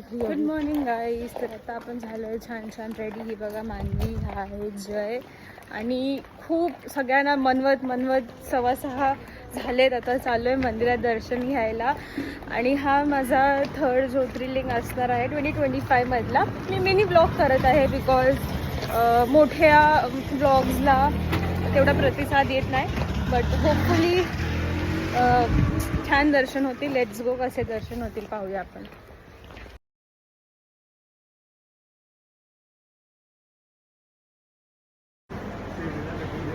Good morning guys. तर आता आपण झालं छान छान रेडी. ही बघा मानवी, हा आहे जय. आणि खूप सगळ्यांना मनवत 6:15 झालेत. आता चालू आहे मंदिरात दर्शन घ्यायला. आणि हा माझा 3rd ज्योतिर्लिंग असणार आहे 2025 मधला. मी मिनी ब्लॉग करत आहे बिकॉज मोठ्या ब्लॉग्सला तेवढा प्रतिसाद येत नाही. बट होपफुली छान दर्शन होतील. Let's go. कसे दर्शन होतील पाहूया आपण.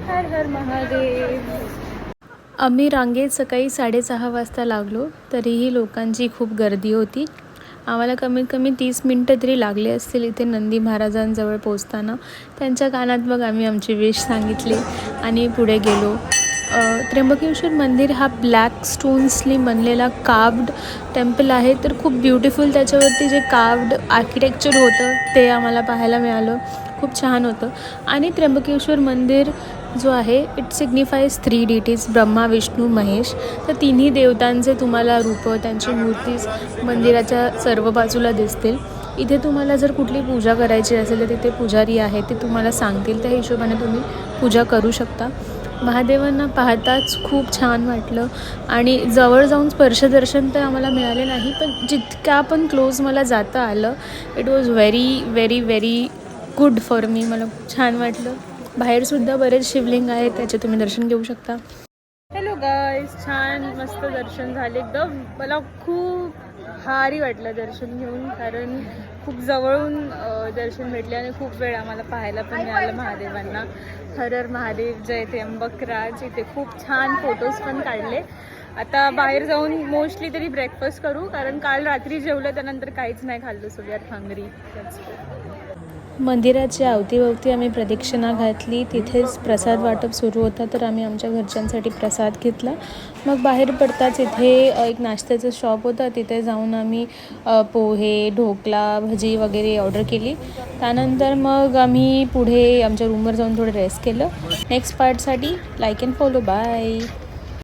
हर हर महादेव. आम्ही रांगेत सकाळी 6:30 वाजता लागलो. तरीही लोकांची खूप गर्दी होती. आम्हाला कमीत कमी 30 मिनटं तरी लागले असतील इथे नंदी महाराजांजवळ पोचताना. त्यांच्या कानात मग आम्ही आमची विश सांगितली आणि पुढे गेलो. त्र्यंबकेश्वर मंदिर हा ब्लॅक स्टोन्सनी बनलेला कार्व्ड टेम्पल आहे. तर खूप ब्युटिफुल त्याच्यावरती जे कार्व्ड आर्किटेक्चर होतं ते आम्हाला पाहायला मिळालं. खूप छान होतं. आणि त्र्यंबकेश्वर मंदिर जो आहे it signifies 3 deities, Brahma, Vishnu, Mahesh. तर तिन्ही देवतांचे तुम्हाला रूप, त्यांची मूर्तीज मंदिराच्या सर्व बाजूला दिसतील. इथे तुम्हाला जर कुठली पूजा करायची असेल तर तिथे पुजारी आहे, ते तुम्हाला सांगतील. त्या हिशोबाने तुम्ही पूजा करू शकता. महादेवांना पाहताच खूप छान वाटलं. आणि जवळ जाऊन स्पर्शदर्शन तर आम्हाला मिळाले नाही, पण जितक्या पण क्लोज मला जाता आलं it was very very very good for me. मला खूप छान वाटलं. बाहेरसुद्धा बरेच शिवलिंग आहेत, त्याचे तुम्ही दर्शन घेऊ शकता. हॅलो गाईज, छान मस्त दर्शन झाले. एकदम मला खूप भारी वाटलं दर्शन घेऊन, कारण खूप जवळून दर्शन भेटले आणि खूप वेळ आम्हाला पाहायला पण मिळालं महादेवांना. हर हर महादेव, जय त्र्यंबकराज. इथे खूप छान फोटोज पण काढले. आता बाहेर जाऊन मोस्टली तरी ब्रेकफास्ट करू, कारण काल रात्री जेवलं त्यानंतर काहीच नाही खाल्लं. So we are hungry. मंदिराच्या अवतीभवती आम्ही प्रदक्षिणा घातली. तिथेच प्रसाद वाटप सुरू होता, तर आम्ही आमच्या घरच्यांसाठी प्रसाद घेतला. मग बाहेर पडताच इथे एक नाश्त्याचं शॉप होता. तिथे जाऊन आम्ही पोहे, ढोकला, भजी वगैरे ऑर्डर केली. त्यानंतर मग आम्ही पुढे आमच्या रूमवर जाऊन थोडं रेस्ट केलं. नेक्स्ट पार्टसाठी लाईक अँड फॉलो. बाय.